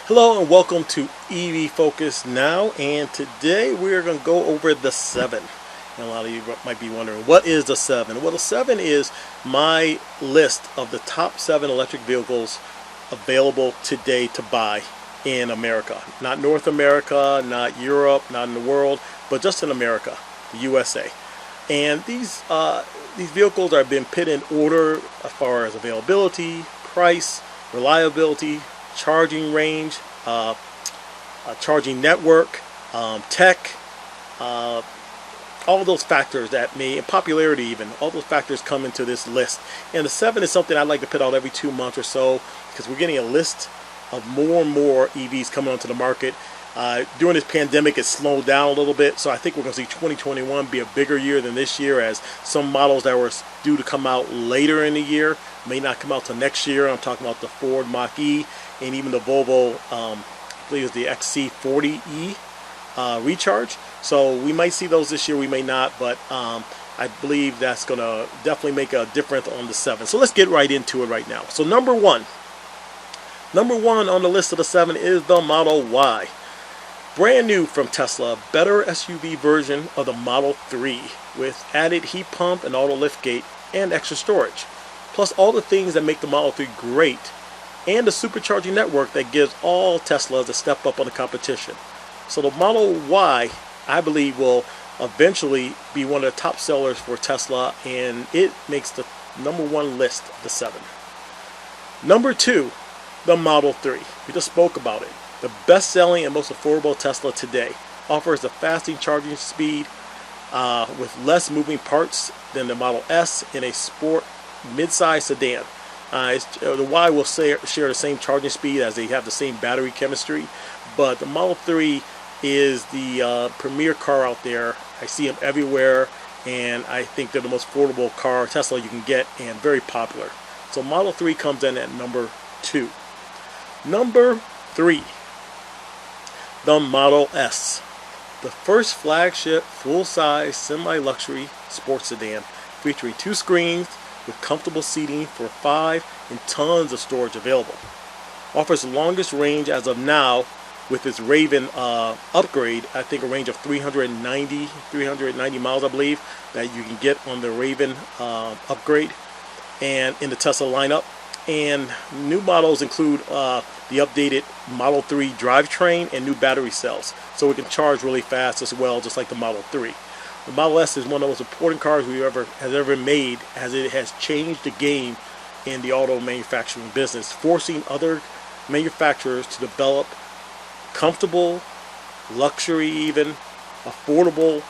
Hello and welcome to EV Focus Now, and today we are going to go over the 7. And a lot of you might be wondering, what is the 7? Well, the 7 is my list of the top 7 electric vehicles available today to buy in America. Not North America, not Europe, not in the world, but just in America, the USA. And these vehicles are being put in order as far as availability, price, reliability, charging range, charging network, tech, all those factors that may, and popularity even, all those factors come into this list. And the 7 is something I like to put out every 2 months or so, because we're getting a list of more and more EVs coming onto the market. During this pandemic, it slowed down a little bit, so I think we're going to see 2021 be a bigger year than this year, as some models that were due to come out later in the year may not come out till next year. I'm talking about the Ford Mach-E and even the Volvo, I believe it's the XC40E Recharge. So we might see those this year, we may not, but I believe that's going to definitely make a difference on the 7. So let's get right into it right now. So number one on the list of the 7 is the Model Y. Brand new from Tesla, better SUV version of the Model 3 with added heat pump and auto liftgate and extra storage. Plus all the things that make the Model 3 great, and the supercharging network that gives all Teslas a step up on the competition. So the Model Y, I believe, will eventually be one of the top sellers for Tesla, and it makes the number 1 list of the 7. Number 2, the Model 3. We just spoke about it. The best-selling and most affordable Tesla today offers a fasting charging speed with less moving parts than the Model S in a sport mid-size sedan. The Y will share the same charging speed, as they have the same battery chemistry, but the Model 3 is the premier car out there. I see them everywhere, and I think they're the most affordable car Tesla you can get, and very popular. So Model 3 comes in at number 2. Number 3, the Model S. The first flagship full-size semi-luxury sports sedan featuring 2 screens with comfortable seating for 5 and tons of storage available. Offers the longest range as of now with its Raven upgrade. I think a range of 390 miles, I believe, that you can get on the Raven upgrade and in the Tesla lineup. And new models include the updated Model 3 drivetrain and new battery cells, so it can charge really fast as well, just like the Model 3. The Model S is one of the most important cars has ever made, as it has changed the game in the auto manufacturing business, forcing other manufacturers to develop comfortable, luxury even, affordable,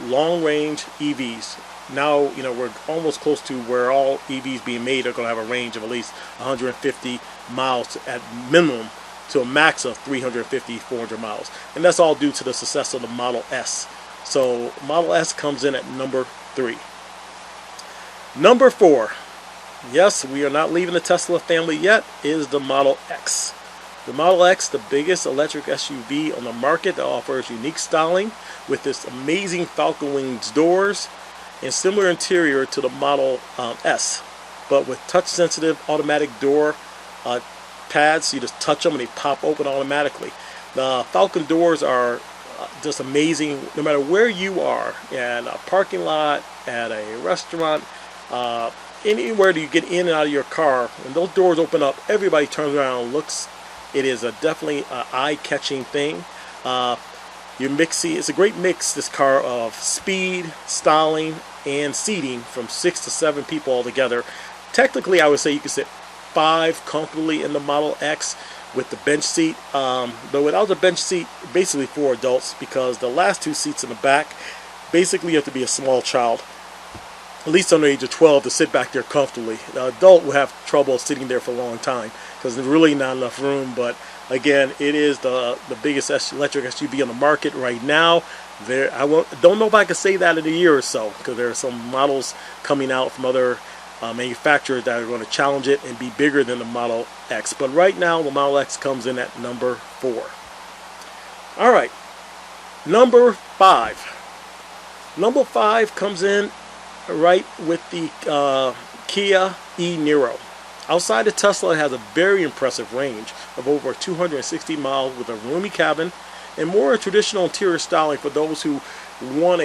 long-range EVs. Now, we're almost close to where all EVs being made are going to have a range of at least 150 miles at minimum to a max of 350, 400 miles. And that's all due to the success of the Model S. So Model S comes in at number 3. Number 4, yes, we are not leaving the Tesla family yet, is the Model X. The Model X, the biggest electric SUV on the market, that offers unique styling with this amazing Falcon Wings doors and similar interior to the Model S, but with touch-sensitive automatic door pads. You just touch them and they pop open automatically. The Falcon doors are just amazing, no matter where you are, at a parking lot, at a restaurant, anywhere that you get in and out of your car. When those doors open up, everybody turns around and looks. It is definitely an eye-catching thing. It's a great mix, this car, of speed, styling, and seating from 6 to 7 people all together. Technically, I would say you can sit 5 comfortably in the Model X with the bench seat, but without the bench seat, basically for adults, because the last 2 seats in the back, basically you have to be a small child, at least under the age of 12, to sit back there comfortably. The adult will have trouble sitting there for a long time because there's really not enough room. But again, it is the biggest electric SUV on the market right now. Don't know if I can say that in a year or so, because there are some models coming out from other manufacturers that are going to challenge it and be bigger than the Model X. But right now, the Model X comes in at number 4. All right, number 5. Number 5 comes in right with the Kia e-Niro. Outside of Tesla, it has a very impressive range of over 260 miles with a roomy cabin and more traditional interior styling for those who want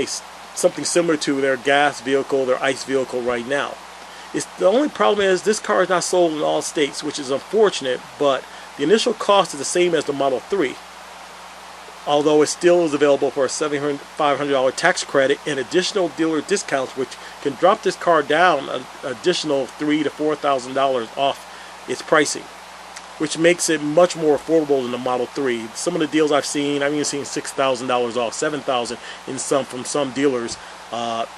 something similar to their gas vehicle, their ICE vehicle right now. The only problem is this car is not sold in all states, which is unfortunate, but the initial cost is the same as the Model 3, although it still is available for a $500 tax credit and additional dealer discounts, which can drop this car down an additional $3,000 to $4,000 off its pricing, which makes it much more affordable than the Model 3. Some of the deals I've even seen $6,000 off, $7,000 from some dealers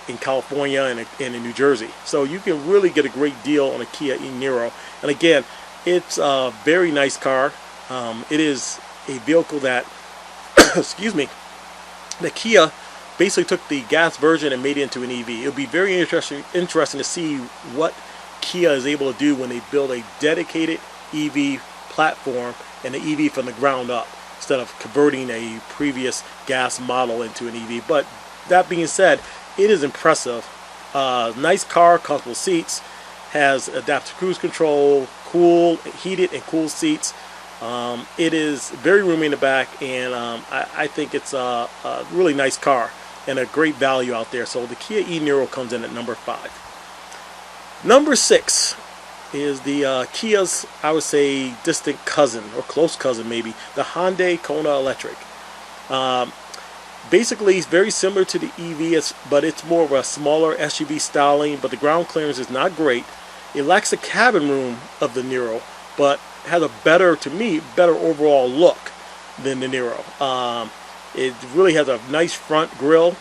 in California and in New Jersey. So you can really get a great deal on a Kia e-Niro. And again, it's a very nice car. It is a vehicle that, excuse me, the Kia basically took the gas version and made it into an EV. It'll be very interesting to see what Kia is able to do when they build a dedicated EV platform and an EV from the ground up instead of converting a previous gas model into an EV. But that being said, it is impressive. Nice car, comfortable seats, has adaptive cruise control, heated and cool seats. It is very roomy in the back, and I think it's a really nice car and a great value out there. So the Kia e-Niro comes in at number 5. Number 6 is the Kia's, I would say, distant cousin or close cousin maybe, the Hyundai Kona Electric. Basically, it's very similar to the EV, but it's more of a smaller SUV styling, but the ground clearance is not great. It lacks the cabin room of the Niro, but has a better overall look than the Niro. It really has a nice front grille.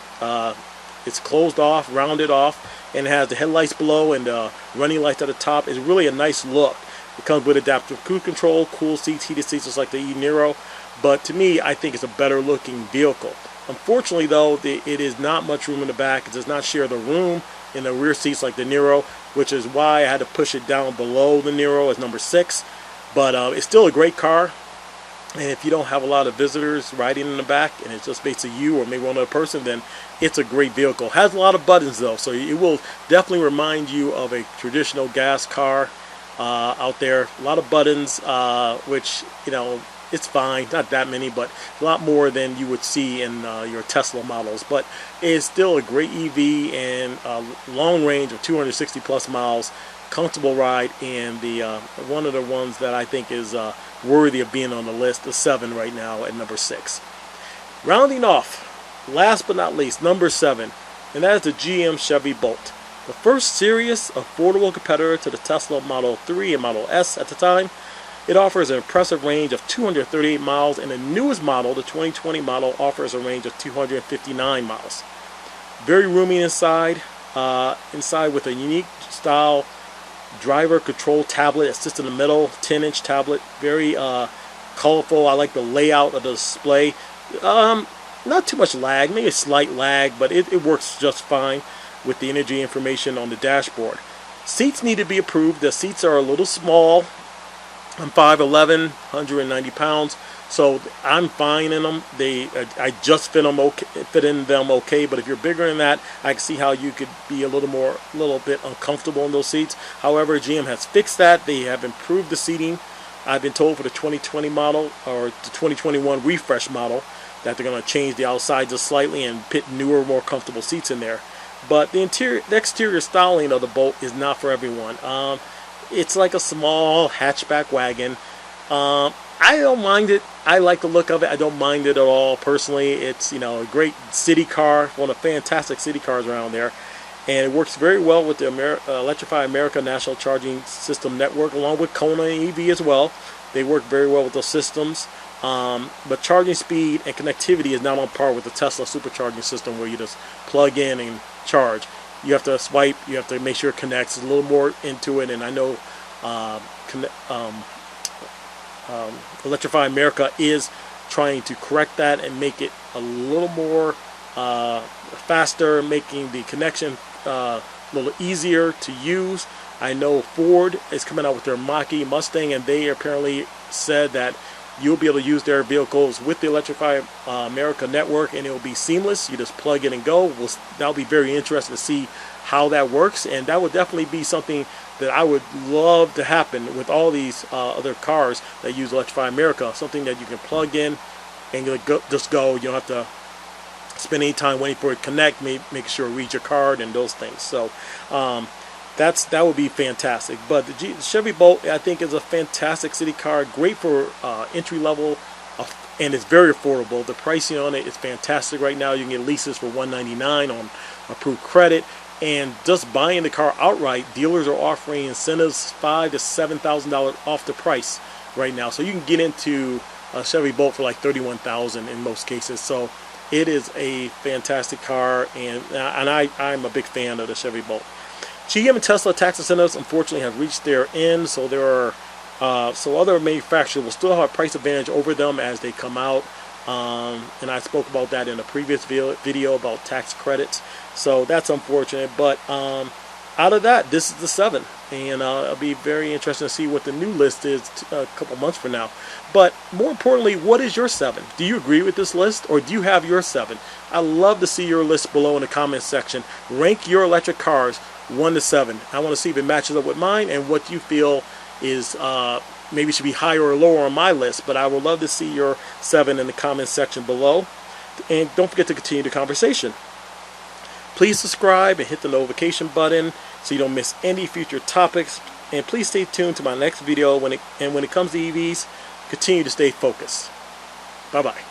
It's closed off, rounded off, and it has the headlights below and running lights at the top. It's really a nice look. It comes with adaptive cruise control, cool seats, heated seats, just like the e-Niro. But to me, I think it's a better looking vehicle. Unfortunately, though, it is not much room in the back. It does not share the room in the rear seats like the Niro, which is why I had to push it down below the Niro as number 6. But it's still a great car. And if you don't have a lot of visitors riding in the back and it's just basically you or maybe one other person, then it's a great vehicle. It has a lot of buttons though, so it will definitely remind you of a traditional gas car out there. A lot of buttons, which, you know, it's fine, not that many, but a lot more than you would see in your Tesla models. But it's still a great EV and a long range of 260 plus miles, comfortable ride, and the one of the ones that I think is worthy of being on the list, the 7 right now at number 6. Rounding off, last but not least, number 7, and that is the GM Chevy Bolt, the first serious affordable competitor to the Tesla Model 3 and Model S at the time. It offers an impressive range of 238 miles, and the newest model, the 2020 model, offers a range of 259 miles. Very roomy inside, with a unique style driver control tablet that sits in the middle, 10-inch tablet, very colorful. I like the layout of the display. Not too much lag, maybe a slight lag, but it works just fine with the energy information on the dashboard. Seats need to be approved. The seats are a little small. I'm 5'11", 190 pounds, so I'm fine in them. I just fit in them okay. But if you're bigger than that, I can see how you could be a little bit uncomfortable in those seats. However, GM has fixed that. They have improved the seating. I've been told for the 2020 model or the 2021 refresh model that they're going to change the outside just slightly and put newer, more comfortable seats in there. But the exterior styling of the Bolt is not for everyone. It's like a small hatchback wagon. I don't mind it. I like the look of it. I don't mind it at all personally. It's, you know, a great city car, one of the fantastic city cars around there, and it works very well with the Electrify America National Charging System network, along with Kona EV as well. They work very well with those systems. But charging speed and connectivity is not on par with the Tesla supercharging system, where you just plug in and charge. You have to swipe, you have to make sure it connects. There's a little more into it, and I know Electrify America is trying to correct that and make it a little more faster, making the connection a little easier to use. I know Ford is coming out with their Mach-E Mustang, and they apparently said that you'll be able to use their vehicles with the Electrify America network, and it will be seamless. You just plug in and go. That'll be very interesting to see how that works, and that would definitely be something that I would love to happen with all these other cars that use Electrify America, something that you can plug in and just go. You don't have to spend any time waiting for it to connect, making sure it reads your card and those things. So that would be fantastic. But the Chevy Bolt, I think, is a fantastic city car, great for entry level, and it's very affordable. The pricing on it is fantastic right now. You can get leases for $199 on approved credit, and just buying the car outright, dealers are offering incentives $5,000 to $7,000 off the price right now. So you can get into a Chevy Bolt for like $31,000 in most cases. So it is a fantastic car, and I'm a big fan of the Chevy Bolt. GM and Tesla tax incentives unfortunately have reached their end, so there are so other manufacturers will still have a price advantage over them as they come out. And I spoke about that in a previous video about tax credits. So that's unfortunate, but out of that, this is the 7, and it'll be very interesting to see what the new list is a couple months from now. But more importantly, what is your 7? Do you agree with this list, or do you have your 7? I love to see your list below in the comments section. Rank your electric cars 1 to 7. I want to see if it matches up with mine and what you feel is maybe should be higher or lower on my list. But I would love to see your 7 in the comments section below. And don't forget to continue the conversation. Please subscribe and hit the notification button so you don't miss any future topics. And please stay tuned to my next video when it comes to EVs, continue to stay focused. Bye-bye.